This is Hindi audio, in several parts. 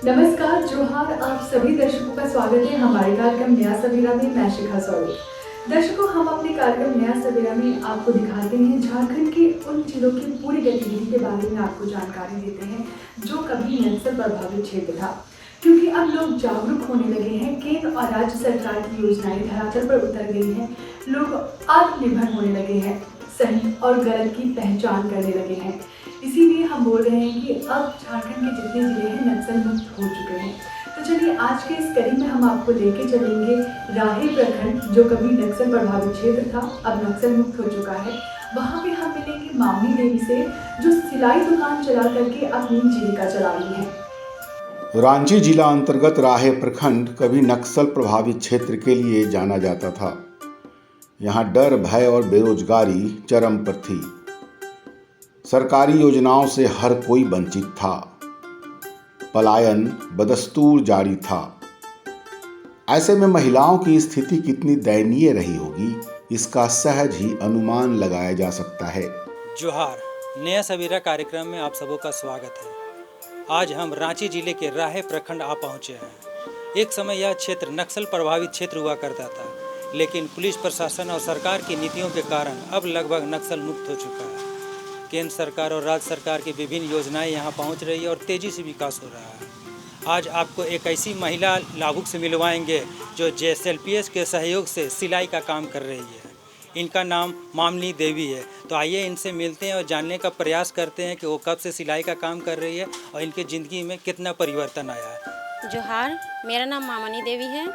नमस्कार, जोहार। आप सभी दर्शकों का स्वागत है हमारे कार्यक्रम नया सवेरा में। मैं शिखा स्वरूप। दर्शकों, हम अपने कार्यक्रम नया सवेरा में आपको दिखाते हैं झारखंड के उन जिलों की पूरी गतिविधि के बारे में आपको जानकारी देते हैं जो कभी नक्सल प्रभावित क्षेत्र था। क्योंकि अब लोग जागरूक होने लगे हैं, केंद्र और राज्य सरकार की योजनाएं धरातल पर उतर गई हैं, लोग आत्मनिर्भर होने लगे हैं, सही और गलत की पहचान करने लगे हैं। इसीलिए हम बोल रहे हैं कि अब झारखंड के जितने जिले हैं नक्सल मुक्त हो चुके हैं। तो चलिए आज के इस कड़ी में हम आपको लेके चलेंगे राहे प्रखंड, जो कभी नक्सल प्रभावित क्षेत्र था, अब नक्सल मुक्त हो चुका है। वहाँ पे हम मिलेंगे मामनी देवी से, जो सिलाई दुकान चला करके अपनी जीविका चला रही है। रांची जिला अंतर्गत राहे प्रखंड कभी नक्सल प्रभावित क्षेत्र के लिए जाना जाता था। यहाँ डर, भय और बेरोजगारी चरम पर थी। सरकारी योजनाओं से हर कोई वंचित था। पलायन बदस्तूर जारी था। ऐसे में महिलाओं की स्थिति कितनी दयनीय रही होगी, इसका सहज ही अनुमान लगाया जा सकता है। जोहार, नया सवेरा कार्यक्रम में आप सबों का स्वागत है। आज हम रांची जिले के राहे प्रखंड आ पहुंचे हैं। एक समय यह क्षेत्र नक्सल प्रभावित क्षेत्र हुआ करता था, लेकिन पुलिस प्रशासन और सरकार की नीतियों के कारण अब लगभग नक्सल मुक्त हो चुका है। केंद्र सरकार और राज्य सरकार की विभिन्न योजनाएं यहां पहुंच रही है और तेज़ी से विकास हो रहा है। आज आपको एक ऐसी महिला लाभुक से मिलवाएंगे जो JSLPS के सहयोग से सिलाई का काम कर रही है। इनका नाम मामनी देवी है। तो आइए इनसे मिलते हैं और जानने का प्रयास करते हैं कि वो कब से सिलाई का काम कर रही है और इनकी ज़िंदगी में कितना परिवर्तन आया है। जोहार, मेरा नाम मामनी देवी है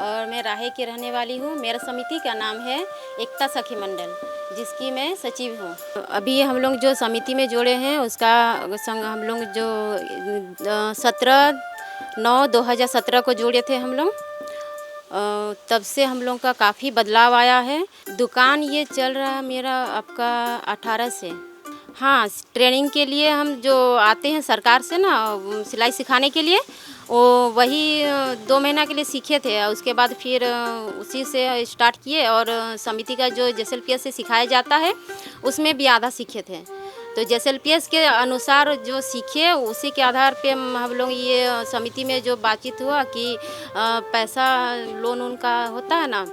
और मैं राहे की रहने वाली हूँ। मेरा समिति का नाम है एकता सखी मंडल, जिसकी मैं सचिव हूँ। अभी हम लोग जो समिति में जोड़े हैं उसका संग हम लोग जो 17/9/2017 को जोड़े थे हम लोग। तब से हम लोग का काफ़ी बदलाव आया है। दुकान ये चल रहा है मेरा आपका 18 से। हाँ, ट्रेनिंग के लिए हम जो आते हैं सरकार से ना सिलाई सिखाने के लिए, वो वही 2 महीना के लिए सीखे थे। उसके बाद फिर उसी से स्टार्ट किए और समिति का जो JSLPS से सिखाया जाता है उसमें भी आधा सीखे थे। तो JSLPS के अनुसार जो सीखे उसी के आधार पे हम लोग ये समिति में जो बातचीत हुआ कि पैसा लोन उनका होता है ना,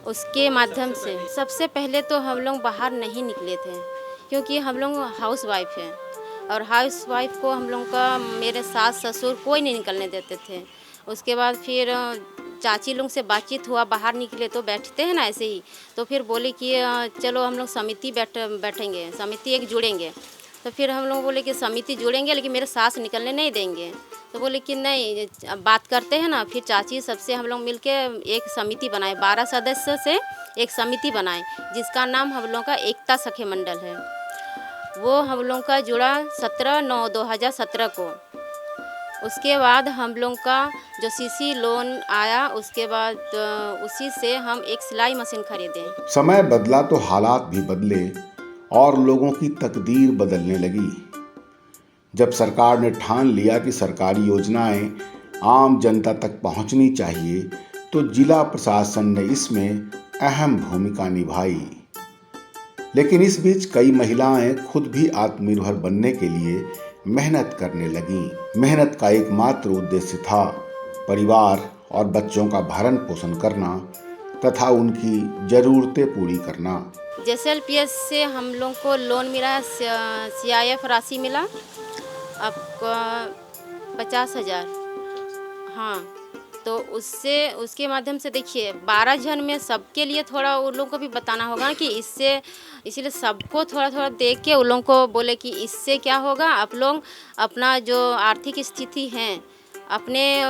उसके माध्यम से सबसे पहले तो हम लोग बाहर नहीं निकले थे, क्योंकि हम लोग हाउस वाइफ हैं और हाउस वाइफ को हम लोग का मेरे सास ससुर कोई नहीं निकलने देते थे। उसके बाद फिर चाची लोग से बातचीत हुआ, बाहर निकले तो बैठते हैं ना ऐसे ही, तो फिर बोले कि चलो हम लोग समिति बैठेंगे, समिति एक जुड़ेंगे। तो फिर हम लोग बोले कि समिति जुड़ेंगे लेकिन मेरे सास निकलने नहीं देंगे। तो बोले कि नहीं, बात करते हैं ना। फिर चाची सबसे हम लोग मिलके एक समिति बनाए, 12 सदस्य से एक समिति बनाए, जिसका नाम हम लोग का एकता सखी मंडल है। वो हम लोग का जुड़ा 17/9/2017 को। उसके बाद हम लोग का जो CC लोन आया, उसके बाद उसी से हम एक सिलाई मशीन खरीदे। समय बदला तो हालात भी बदले और लोगों की तकदीर बदलने लगी। जब सरकार ने ठान लिया कि सरकारी योजनाएं आम जनता तक पहुंचनी चाहिए, तो जिला प्रशासन ने इसमें अहम भूमिका निभाई। लेकिन इस बीच कई महिलाएं खुद भी आत्मनिर्भर बनने के लिए मेहनत करने लगीं। मेहनत का एकमात्र उद्देश्य था परिवार और बच्चों का भरण पोषण करना तथा उनकी ज़रूरतें पूरी करना। JSLPS से हम लोग को लोन मिला, CIF राशि मिला आपका 50,000। हाँ, तो उसके माध्यम से देखिए 12 जन में सबके लिए थोड़ा उन लोगों को भी बताना होगा कि इससे, इसीलिए सबको थोड़ा थोड़ा देख के उन लोगों को बोले कि इससे क्या होगा, आप लोग अपना जो आर्थिक स्थिति है, अपने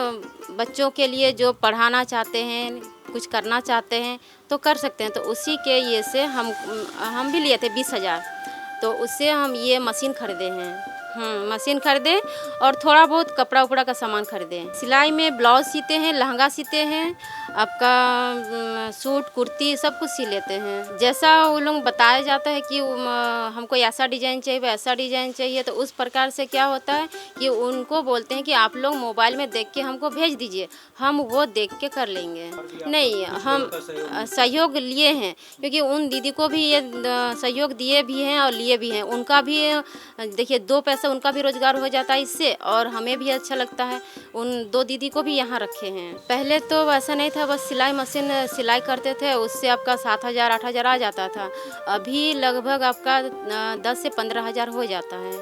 बच्चों के लिए जो पढ़ाना चाहते हैं, कुछ करना चाहते हैं तो कर सकते हैं। तो उसी के ये से हम भी लिए थे 20,000, तो उससे हम ये मशीन खरीदे हैं। मशीन खरीदे और थोड़ा बहुत कपड़ा उपड़ा का सामान खरीदे। सिलाई में ब्लाउज सीते हैं, लहंगा सीते हैं, आपका सूट कुर्ती सब कुछ सी लेते हैं। जैसा वो लोग बताया जाता है कि हमको ऐसा डिज़ाइन चाहिए, वैसा डिज़ाइन चाहिए, तो उस प्रकार से क्या होता है कि उनको बोलते हैं कि आप लोग मोबाइल में देख के हमको भेज दीजिए, हम वो देख के कर लेंगे। नहीं, हम सहयोग लिए हैं, क्योंकि उन दीदी को भी ये सहयोग दिए भी हैं और लिए भी हैं। उनका भी देखिए 2 पैसा उनका भी रोजगार हो जाता है इससे, और हमें भी अच्छा लगता है। उन 2 दीदी को भी यहाँ रखे हैं। पहले तो वैसा नहीं था, बस सिलाई मशीन सिलाई करते थे, उससे आपका 7,000 8,000 आ जाता था। अभी लगभग आपका 10 से 15,000 हो जाता है।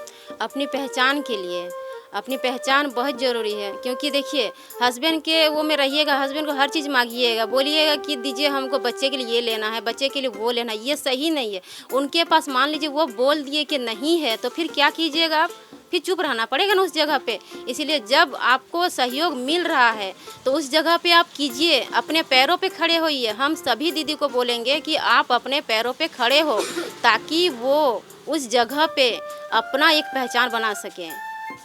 अपनी पहचान के लिए, अपनी पहचान बहुत ज़रूरी है, क्योंकि देखिए हस्बैंड के वो में रहिएगा, हस्बैंड को हर चीज़ मांगिएगा, बोलिएगा कि दीजिए हमको बच्चे के लिए ये लेना है, बच्चे के लिए वो लेना है, ये सही नहीं है। उनके पास मान लीजिए वो बोल दिए कि नहीं है, तो फिर क्या कीजिएगा आप? फिर चुप रहना पड़ेगा ना उस जगह पे। इसीलिए जब आपको सहयोग मिल रहा है तो उस जगह पे आप कीजिए, अपने पैरों पे खड़े होइए। हम सभी दीदी को बोलेंगे कि आप अपने पैरों पे खड़े हो, ताकि वो उस जगह पे अपना एक पहचान बना सकें।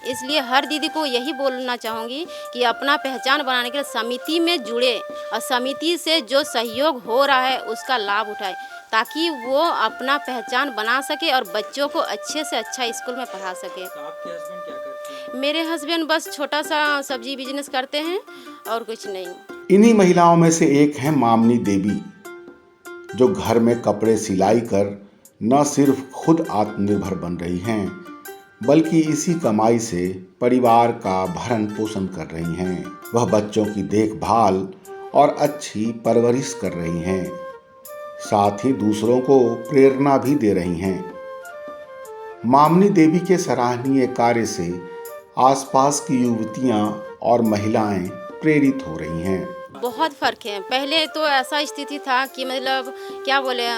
इसलिए हर दीदी को यही बोलना चाहूँगी कि अपना पहचान बनाने के लिए समिति में जुड़े और समिति से जो सहयोग हो रहा है उसका लाभ उठाए, ताकि वो अपना पहचान बना सके और बच्चों को अच्छे से अच्छा स्कूल में पढ़ा सके। तो आपके हस्बैंड क्या करते हैं? मेरे हस्बैंड बस छोटा सा सब्जी बिजनेस करते हैं और कुछ नहीं। इन्हीं महिलाओं में से एक है मामनी देवी, जो घर में कपड़े सिलाई कर न सिर्फ खुद आत्मनिर्भर बन रही हैं, बल्कि इसी कमाई से परिवार का भरण पोषण कर रही हैं। वह बच्चों की देखभाल और अच्छी परवरिश कर रही हैं, साथ ही दूसरों को प्रेरणा भी दे रही हैं। मामनी देवी के सराहनीय कार्य से आसपास की युवतियां और महिलाएं प्रेरित हो रही हैं। बहुत फ़र्क है। पहले तो ऐसा स्थिति था कि मतलब क्या बोले,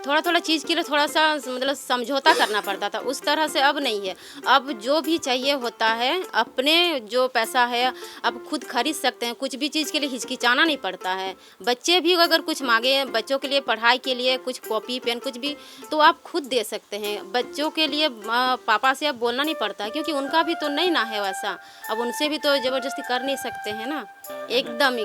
थोड़ा थोड़ा चीज़ के लिए थोड़ा सा मतलब समझौता करना पड़ता था। उस तरह से अब नहीं है। अब जो भी चाहिए होता है, अपने जो पैसा है अब खुद खरीद सकते हैं। कुछ भी चीज़ के लिए हिचकिचाना नहीं पड़ता है। बच्चे भी अगर कुछ मांगे, बच्चों के लिए पढ़ाई के लिए कुछ कॉपी पेन कुछ भी, तो आप खुद दे सकते हैं। बच्चों के लिए पापा से अब बोलना नहीं पड़ता, क्योंकि उनका भी तो नहीं ना है वैसा। अब उनसे भी तो ज़बरदस्ती कर नहीं सकते हैं ना। एकदम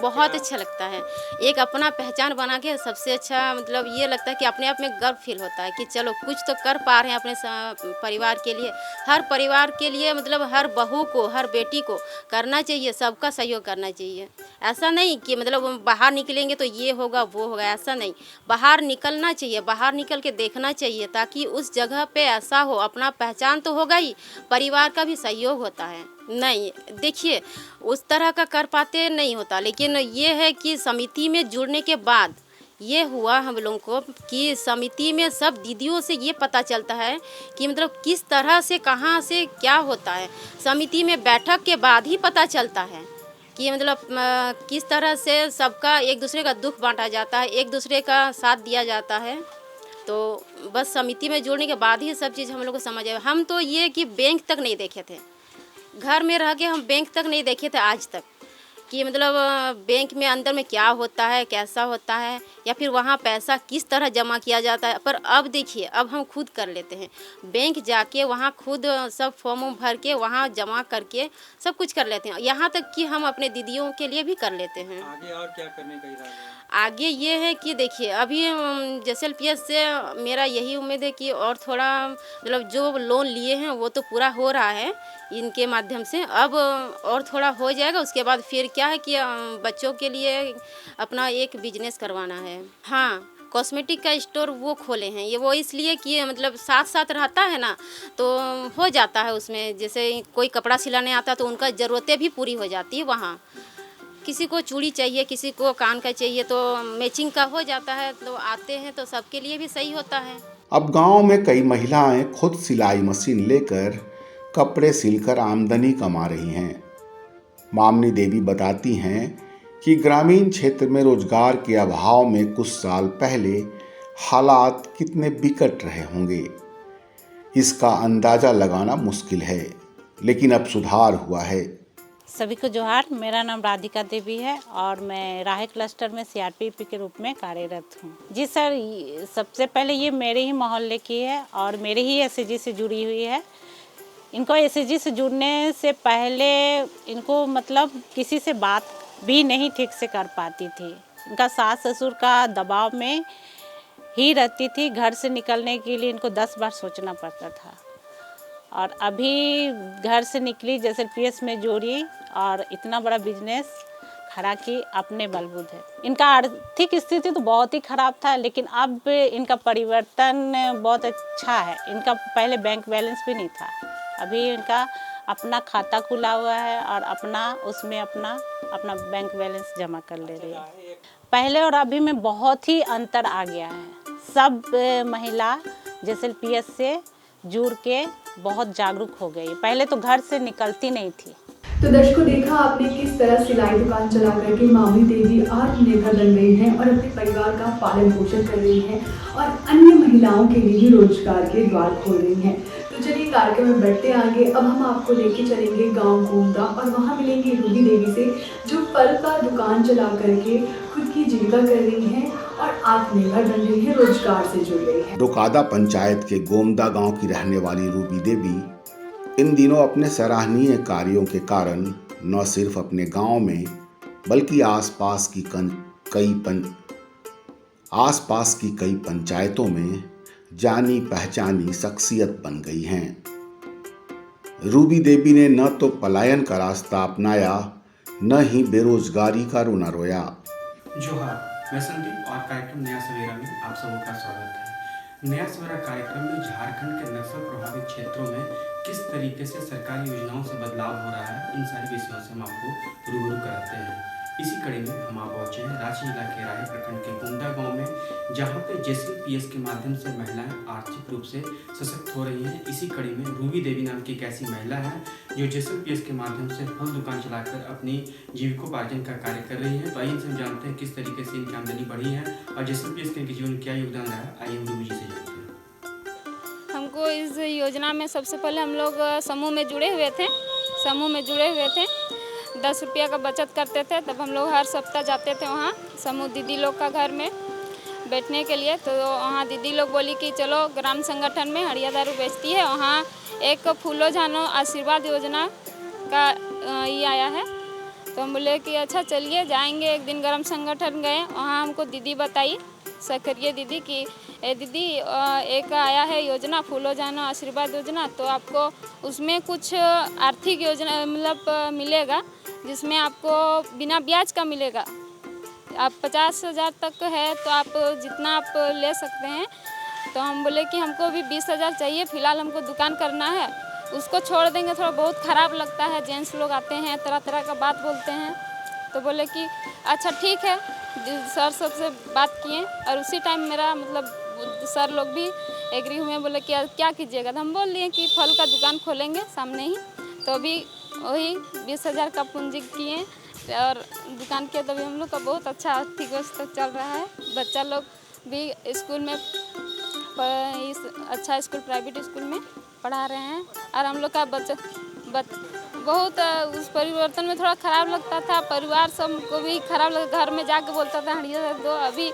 बहुत अच्छा लगता है। एक अपना पहचान बना के सबसे अच्छा मतलब ये लगता है कि अपने आप में गर्व फील होता है कि चलो कुछ तो कर पा रहे हैं अपने परिवार के लिए। हर परिवार के लिए मतलब हर बहू को, हर बेटी को करना चाहिए, सबका सहयोग करना चाहिए। ऐसा नहीं कि मतलब बाहर निकलेंगे तो ये होगा वो होगा, ऐसा नहीं। बाहर निकलना चाहिए, बाहर निकल के देखना चाहिए, ताकि उस जगह पे ऐसा हो, अपना पहचान तो होगा ही, परिवार का भी सहयोग होता है। नहीं देखिए उस तरह का कर पाते नहीं होता, लेकिन ये है कि समिति में जुड़ने के बाद ये हुआ हम लोगों को कि समिति में सब दीदियों से ये पता चलता है कि मतलब किस तरह से कहाँ से क्या होता है। समिति में बैठक के बाद ही पता चलता है कि मतलब किस तरह से सबका एक दूसरे का दुख बांटा जाता है, एक दूसरे का साथ दिया जाता है। तो बस समिति में जुड़ने के बाद ही सब चीज़ हम लोग को समझ आए। हम तो ये कि बैंक तक नहीं देखे थे, घर में रह के हम बैंक तक नहीं देखे थे आज तक, कि मतलब बैंक में अंदर में क्या होता है, कैसा होता है, या फिर वहाँ पैसा किस तरह जमा किया जाता है। पर अब देखिए अब हम खुद कर लेते हैं, बैंक जाके वहाँ खुद सब फॉर्म भर के वहाँ जमा करके सब कुछ कर लेते हैं। यहाँ तक कि हम अपने दीदियों के लिए भी कर लेते हैं। आगे और क्या करने का इरादा है? आगे ये है कि देखिए अभी JSLPS से मेरा यही उम्मीद है कि और थोड़ा मतलब जो लोन लिए हैं वो तो पूरा हो रहा है इनके माध्यम से, अब और थोड़ा हो जाएगा। उसके बाद फिर क्या है कि बच्चों के लिए अपना एक बिजनेस करवाना है। हाँ, कॉस्मेटिक का स्टोर वो खोले हैं। ये वो इसलिए कि मतलब साथ साथ रहता है ना, तो हो जाता है उसमें। जैसे कोई कपड़ा सिलाने आता है तो उनका ज़रूरतें भी पूरी हो जाती है वहाँ। किसी को चूड़ी चाहिए, किसी को कान का चाहिए, तो मैचिंग का हो जाता है, तो आते हैं तो सबके लिए भी सही होता है। अब गांव में कई महिलाएं खुद सिलाई मशीन लेकर कपड़े सिलकर आमदनी कमा रही हैं। मामनी देवी बताती हैं कि ग्रामीण क्षेत्र में रोजगार के अभाव में कुछ साल पहले हालात कितने बिकट रहे होंगे, इसका अंदाज़ा लगाना मुश्किल है, लेकिन अब सुधार हुआ है। सभी को जोहार। मेरा नाम राधिका देवी है और मैं राहे क्लस्टर में सीआरपीएफ के रूप में कार्यरत हूँ। जी सर, सबसे पहले ये मेरे ही मोहल्ले की है और मेरे ही एसएचजी से जुड़ी हुई है। इनको एसएचजी से जुड़ने से पहले इनको मतलब किसी से बात भी नहीं ठीक से कर पाती थी। इनका सास ससुर का दबाव में ही रहती थी। घर से निकलने के लिए इनको 10 बार सोचना पड़ता था। और अभी घर से निकली, जैसे पीएस में जोड़ी और इतना बड़ा बिजनेस खड़ा की अपने बलबूते। इनका आर्थिक स्थिति तो बहुत ही ख़राब था, लेकिन अब इनका परिवर्तन बहुत अच्छा है। इनका पहले बैंक बैलेंस भी नहीं था, अभी इनका अपना खाता खुला हुआ है और उसमें अपना बैंक बैलेंस जमा कर ले रही है। पहले और अभी में बहुत ही अंतर आ गया है। सब महिला जैसे पीएस से जुड़ के बहुत जागरूक हो गई। पहले तो घर से निकलती नहीं थी। तो दर्शकों, देखा आपने किस तरह सिलाई दुकान चला करके मामी देवी आत्मनिर्भर बन गई हैं और अपने परिवार का पालन पोषण कर रही हैं और अन्य महिलाओं के लिए भी रोजगार के द्वार खोल रही हैं। तो चलिए कार्यक्रम में बढ़ते आगे। अब हम आपको लेके चलेंगे गांव गोंदा और वहां मिलेंगे रूबी देवी से, जो फल का दुकान चला करके खुद की जीविका कर रही हैं और आत्मनिर्भर बन रही है, रोजगार से जुड़ रही है। डोकादा पंचायत के गोमदा गांव की रहने वाली रूबी देवी इन दिनों अपने सराहनीय कार्यों के कारण न सिर्फ अपने गांव में बल्कि आसपास की कई पंचायतों में जानी पहचानी शख्सियत बन गई हैं। रूबी देवी ने न तो पलायन का रास्ता अपनाया, न ही बेरोजगारी का रोना रोया। जोहार, मैं संदीप और कार्यक्रम नया सवेरा में आप सबों का स्वागत है। नया सवेरा कार्यक्रम में झारखंड के नक्सल प्रभावित क्षेत्रों में किस तरीके से सरकारी योजनाओं से बदलाव हो रहा है, इन सारे विषयों से हम आपको रूबरू कराते हैं। इसी कड़ी में हम आप पहुंचे हैं रांची जिला के राहे प्रखंड के गोंदा गांव में, जहां पे जेएसएलपीएस के माध्यम से महिलाएं आर्थिक रूप से सशक्त हो रही हैं। इसी कड़ी में रूबी देवी नाम की एक ऐसी महिला है जो जेएसएलपीएस के माध्यम से फल दुकान चलाकर अपनी जीविकोपार्जन का कार्य कर रही है। तो आइए इनसे हम जानते हैं किस तरीके से इनकी आमदनी बढ़ी है और जेएसएलपीएस के जीवन में क्या योगदान रहा है। आइए हम रूबी जी से जानते हैं। हमको इस योजना में सबसे पहले हम लोग समूह में जुड़े हुए थे। 10 रुपया का बचत करते थे। तब हम लोग हर सप्ताह जाते थे वहाँ समूह दीदी लोग का घर में बैठने के लिए। तो वहाँ दीदी लोग बोली कि चलो ग्राम संगठन में हड़िया दारू बेचती है, वहाँ एक फूलो जानो आशीर्वाद योजना का ये आया है। तो हम बोले कि अच्छा चलिए जाएंगे। एक दिन ग्राम संगठन गए, वहाँ हमको दीदी बताई, सकरिया दीदी की दीदी एक आया है योजना फूलो जानो आशीर्वाद योजना, तो आपको उसमें कुछ आर्थिक योजना मतलब मिलेगा, जिसमें आपको बिना ब्याज का मिलेगा। आप 50,000 तक है तो आप जितना आप ले सकते हैं। तो हम बोले कि हमको भी 20,000 चाहिए, फ़िलहाल हमको दुकान करना है, उसको छोड़ देंगे थोड़ा बहुत ख़राब लगता है। जेंट्स लोग आते हैं तरह तरह का बात बोलते हैं। तो बोले कि अच्छा ठीक है। सर सबसे बात किए और उसी टाइम मेरा मतलब सर लोग भी एग्री हुए। बोले कि क्या कीजिएगा, तो हम बोल दिए कि फल का दुकान खोलेंगे सामने ही। तो अभी वही 20,000 का पूंजी किए और दुकान के। तभी हम लोग का बहुत अच्छा आर्थिक व्यवस्था चल रहा है। बच्चा लोग भी स्कूल में अच्छा स्कूल प्राइवेट स्कूल में पढ़ा रहे हैं। और हम लोग का बहुत उस परिवर्तन में थोड़ा ख़राब लगता था। परिवार सबको भी ख़राब लगता, घर में जाके बोलता था हड़िया दो। अभी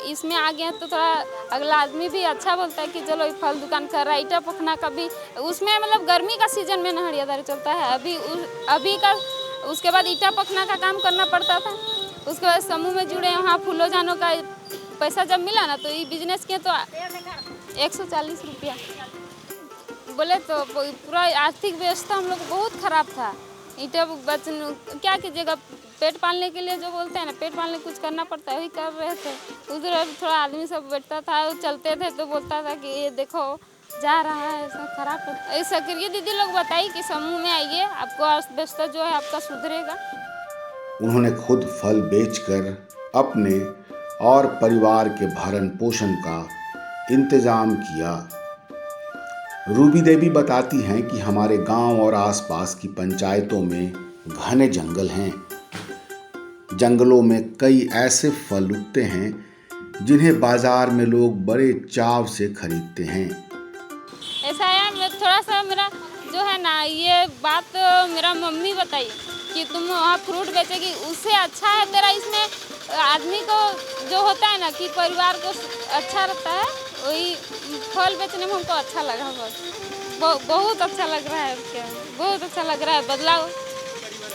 इसमें आ गए तो थोड़ा अगला आदमी भी अच्छा बोलता है कि चलो ये फल दुकान कर रहा है। ईटा पखना का भी उसमें मतलब गर्मी का सीजन में ना हड़ियादारी चलता है। अभी का उसके बाद ईटा पखना का काम करना पड़ता था। उसके बाद समूह में जुड़े, वहाँ फूलो जानो का पैसा जब मिला ना तो ये बिजनेस किए तो 140 रुपया बोले। तो पूरा आर्थिक व्यवस्था हम लोग बहुत ख़राब था। ईटा क्या कीजिएगा, पेट पालने के लिए जो बोलते हैं ना, पेट पालने कुछ करना पड़ता है, वही कर रहे थे। उधर थोड़ा आदमी सब बैठता था, चलते थे तो बोलता था कि ये देखो जा रहा है, ऐसा खराब। ऐसा करिए दीदी लोग बताइए कि समूह में आइए, आपको अर्थव्यवस्था जो है आपका सुधरेगा। उन्होंने खुद फल बेचकर अपने और परिवार के भरण पोषण का इंतजाम किया। रूबी देवी बताती हैं कि हमारे गांव और आसपास की पंचायतों में घने जंगल हैं। जंगलों में कई ऐसे फल उगते हैं जिन्हें बाजार में लोग बड़े चाव से खरीदते हैं। ऐसा है, थोड़ा सा मेरा जो है ना ये बात मेरा मम्मी बताई। कि तुम वहाँ फ्रूट बेचेगी, उससे अच्छा है तेरा इसमें आदमी को जो होता है ना कि परिवार को अच्छा रहता है, वही फल बेचने में हमको अच्छा लगा। बस बहुत अच्छा लग रहा है, क्या बहुत अच्छा लग रहा है बदलाव।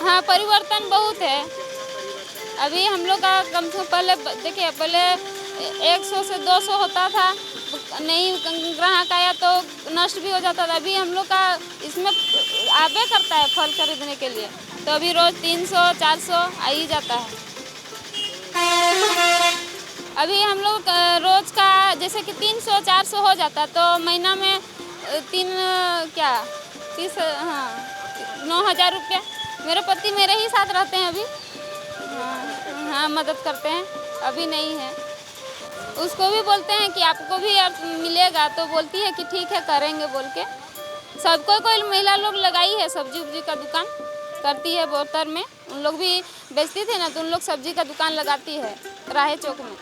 हाँ, परिवर्तन बहुत है। अभी हम लोग का कम से कम पहले देखिए, पहले 100 से 200 होता था, नहीं ग्राहक आया तो नष्ट भी हो जाता था। अभी हम लोग का इसमें आबे करता है फल खरीदने के लिए, तो अभी रोज़ 300-400 आ ही जाता है। अभी हम लोग रोज़ का जैसे कि 300-400 हो जाता है, तो महीना में 9,000 रुपया। मेरे पति मेरे ही साथ रहते हैं अभी। हाँ, मदद करते हैं, अभी नहीं है। उसको भी बोलते हैं कि आपको भी मिलेगा, तो बोलती है कि ठीक है करेंगे बोल के। सबको कोई महिला लोग लगाई है, सब्जी उब्जी का दुकान करती है बोतर में। उन लोग भी बेचती थी ना, तो उन लोग सब्जी का दुकान लगाती है राहे चौक में।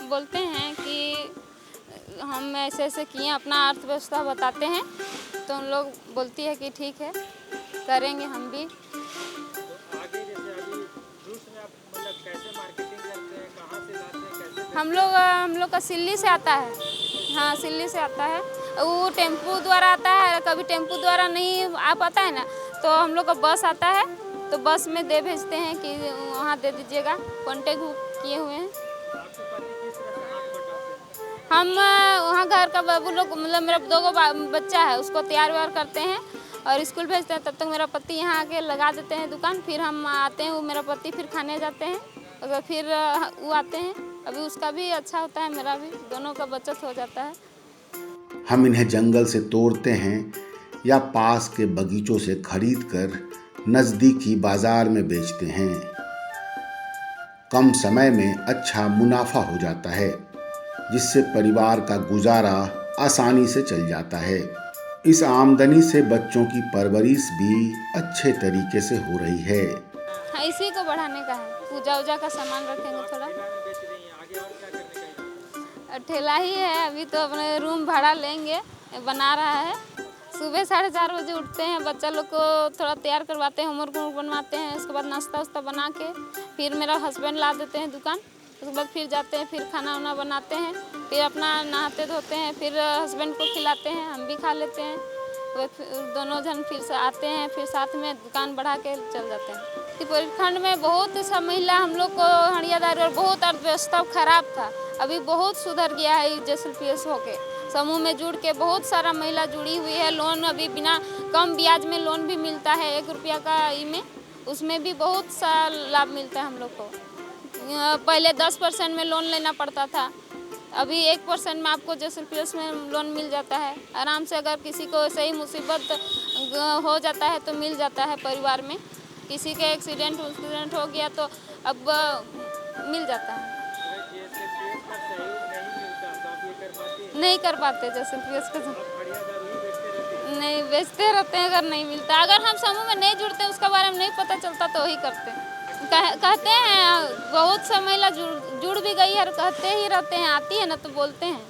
बोलते हैं कि हम ऐसे ऐसे किए, अपना अर्थव्यवस्था बताते हैं, तो उन लोग बोलती है कि ठीक है करेंगे हम भी। हम लोग का सिल्ली से आता है। हाँ, सिल्ली से आता है। वो टेम्पू द्वारा आता है, कभी टेम्पू द्वारा नहीं आ पाता है ना, तो हम लोग का बस आता है, तो बस में दे भेजते हैं कि वहाँ दे दीजिएगा। कॉन्टेक्ट किए हुए हैं हम। वहाँ घर का बाबू लोग, मतलब मेरा 2 बच्चा है, उसको तैयार व्यार करते हैं और स्कूल भेजते हैं। तब तक मेरा पति यहाँ आके लगा देते हैं दुकान, फिर हम आते हैं, वो मेरा पति फिर खाने जाते हैं, और फिर वो आते हैं। अभी उसका भी अच्छा होता है, मेरा भी, दोनों का बचत हो जाता है। हम इन्हें जंगल से तोड़ते हैं या पास के बगीचों से खरीदकर नज़दीकी बाजार में बेचते हैं। कम समय में अच्छा मुनाफा हो जाता है, जिससे परिवार का गुजारा आसानी से चल जाता है। इस आमदनी से बच्चों की परवरिश भी अच्छे तरीके से हो रही है। हाँ, इसी को बढ़ाने का है। पूजा उजा का सामान रखेंगे थोड़ा। ठेला ही है, अभी तो अपने रूम भाड़ा लेंगे, बना रहा है। सुबह 4:30 बजे उठते हैं, बच्चा लोग को थोड़ा तैयार करवाते हैं, होमवर्क बनवाते हैं, उसके बाद नाश्ता वास्ता बना के फिर मेरा हस्बैंड ला देते हैं दुकान। उसके बाद फिर जाते हैं, फिर खाना वाना बनाते हैं, फिर अपना नहाते धोते हैं, फिर हस्बैंड को खिलाते हैं, हम भी खा लेते हैं। दोनों जन फिर से आते हैं, फिर साथ में दुकान बढ़ा के चल जाते हैं। प्रखंड में बहुत सा महिला हम लोग को हड़ियादारी और बहुत अर्थव्यवस्था खराब था, अभी बहुत सुधर गया है। JSLPS होके समूह में जुड़ के बहुत सारा महिला जुड़ी हुई है। लोन अभी बिना कम ब्याज में लोन भी मिलता है, 1 रुपया का में, उसमें भी बहुत सा लाभ मिलता है हम लोग को। पहले 10% में लोन लेना पड़ता था, अभी 1% में आपको JSLPS में लोन मिल जाता है आराम से। अगर किसी को ऐसे ही मुसीबत हो जाता है तो मिल जाता है। परिवार में किसी के एक्सीडेंट हो गया तो अब मिल जाता है। नहीं कर पाते JSLPS का, नहीं बेचते रहते हैं। अगर नहीं मिलता, अगर हम समूह में नहीं जुड़ते, उसके बारे में नहीं पता चलता, तो वही करते हैं। कहते हैं बहुत सा महिला जुड़ भी गई है, कहते ही रहते हैं, आती है ना तो बोलते हैं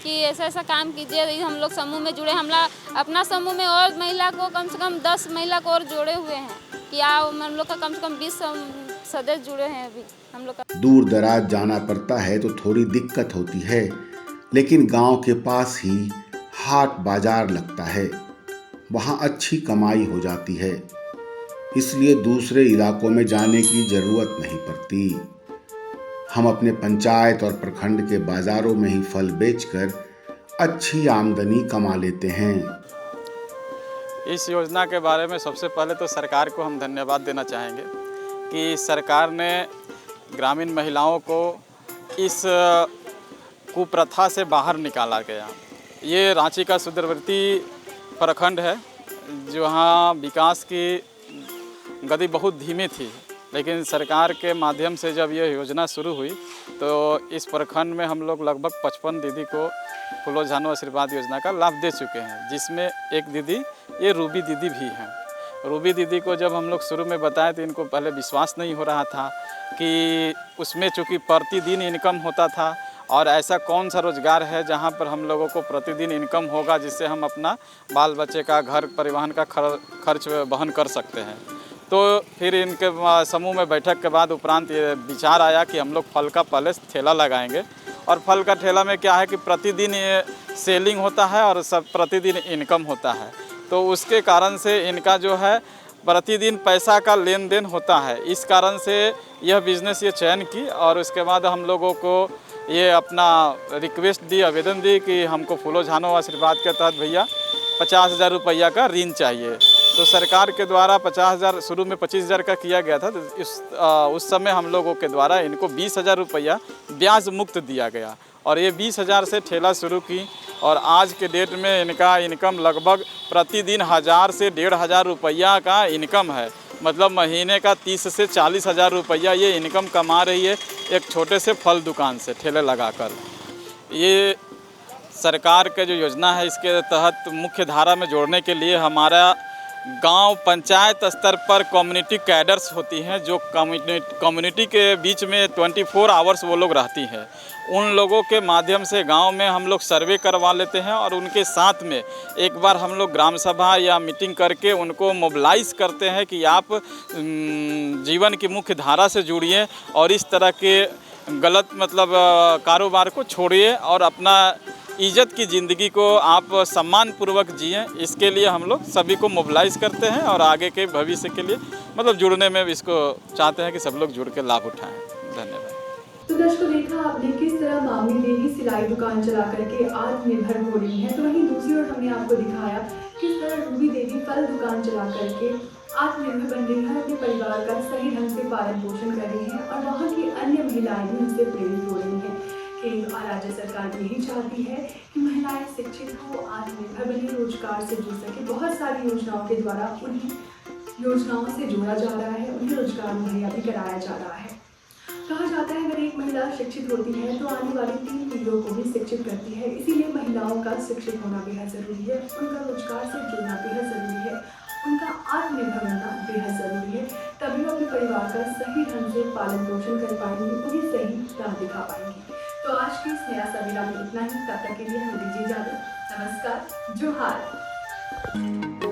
कि ऐसा ऐसा काम कीजिए। हम लोग समूह में जुड़े, हम अपना समूह में और महिला को कम से कम 10 महिला को और जोड़े हुए हैं कि हम लोग का कम से कम 20 सदस्य जुड़े हैं अभी हम लोग का। दूर दराज जाना पड़ता है तो थोड़ी दिक्कत होती है, लेकिन गांव के पास ही हाट बाजार लगता है, वहाँ अच्छी कमाई हो जाती है, इसलिए दूसरे इलाकों में जाने की ज़रूरत नहीं पड़ती। हम अपने पंचायत और प्रखंड के बाज़ारों में ही फल बेचकर अच्छी आमदनी कमा लेते हैं। इस योजना के बारे में सबसे पहले तो सरकार को हम धन्यवाद देना चाहेंगे कि सरकार ने ग्रामीण महिलाओं को इस कुप्रथा से बाहर निकाला गया। ये रांची का सुदूरवर्ती प्रखंड है, जहाँ विकास की गति बहुत धीमी थी, लेकिन सरकार के माध्यम से जब ये योजना शुरू हुई तो इस प्रखंड में हम लोग लगभग 55 दीदी को फूलो झानो आशीर्वाद योजना का लाभ दे चुके हैं, जिसमें एक दीदी ये रूबी दीदी भी हैं। रूबी दीदी को जब हम लोग शुरू में बताए तो इनको पहले विश्वास नहीं हो रहा था कि उसमें चूँकि प्रतिदिन इनकम होता था, और ऐसा कौन सा रोज़गार है जहाँ पर हम लोगों को प्रतिदिन इनकम होगा जिससे हम अपना बाल बच्चे का घर परिवहन का खर्च वहन कर सकते हैं। तो फिर इनके समूह में बैठक के बाद उपरांत ये विचार आया कि हम लोग फल का पहले ठेला लगाएंगे। और फल का ठेला में क्या है कि प्रतिदिन ये सेलिंग होता है और सब प्रतिदिन इनकम होता है, तो उसके कारण से इनका जो है प्रतिदिन पैसा का लेन देन होता है। इस कारण से यह बिज़नेस ये चयन की और उसके बाद हम लोगों को ये अपना रिक्वेस्ट दी, आवेदन दी कि हमको फूलो झानो आशीर्वाद के तहत भैया 50,000 रुपया का ऋण चाहिए। तो सरकार के द्वारा 50,000, शुरू में 25,000 का किया गया था, तो उस समय हम लोगों के द्वारा इनको 20,000 रुपया ब्याज मुक्त दिया गया और ये 20,000 से ठेला शुरू की। और आज के डेट में इनका इनकम लगभग प्रतिदिन 1,000 से 1,500 रुपया का इनकम है। मतलब महीने का 30 से 40,000 रुपया ये इनकम कमा रही है एक छोटे से फल दुकान से ठेले लगाकर। ये सरकार के जो योजना है इसके तहत मुख्य धारा में जोड़ने के लिए हमारा गांव पंचायत स्तर पर कम्युनिटी कैडर्स होती हैं, जो कम्युनिटी के बीच में 24 आवर्स वो लोग रहती हैं। उन लोगों के माध्यम से गांव में हम लोग सर्वे करवा लेते हैं और उनके साथ में एक बार हम लोग ग्राम सभा या मीटिंग करके उनको मोबिलाइज करते हैं कि आप जीवन की मुख्य धारा से जुड़िए और इस तरह के गलत मतलब कारोबार को छोड़िए और अपना इज़्ज़त की ज़िंदगी को आप सम्मानपूर्वक जिएँ। इसके लिए हम लोग सभी को मोबिलाइज़ करते हैं और आगे के भविष्य के लिए मतलब जुड़ने में इसको चाहते हैं कि सब लोग जुड़ के लाभ उठाएं। धन्यवाद। तो दर्शकों, देखा आपने किस तरह मामी देवी सिलाई दुकान चला करके आत्मनिर्भर हो रही है, तो वहीं दूसरी ओर हमने आपको दिखाया किस तरह रूबी देवी फल दुकान चला करके आत्मनिर्भर बन रही है, अपने परिवार का सही ढंग से पालन पोषण कर रही है और वहाँ की अन्य महिलाएं भी उनसे प्रेरित हो रही हैं। केंद्र और राज्य सरकार भी यही चाहती है कि महिलाएं शिक्षित हो, आत्मनिर्भर बने, रोजगार से जुड़ सके। बहुत सारी योजनाओं के द्वारा उन्हीं योजनाओं से जोड़ा जा रहा है, उन्हें रोजगार मुहैया भी कराया जा रहा है। कहा जाता है अगर एक महिला शिक्षित होती है तो आने वाली 3 पीढ़ियों को भी शिक्षित करती है। इसीलिए महिलाओं का शिक्षित होना बेहद ज़रूरी है, उनका रोजगार से जुड़ना बेहद ज़रूरी है, उनका आत्मनिर्भर बनना बेहद ज़रूरी है। तभी वो अपने परिवार का सही ढंग से पालन पोषण कर पाएंगी, उन्हें सही राह दिखा पाएंगी। तो आज की इस नया सवेरा में इतना ही। तब तक के लिए हमें दीजिए इजाज़त। नमस्कार, जोहार।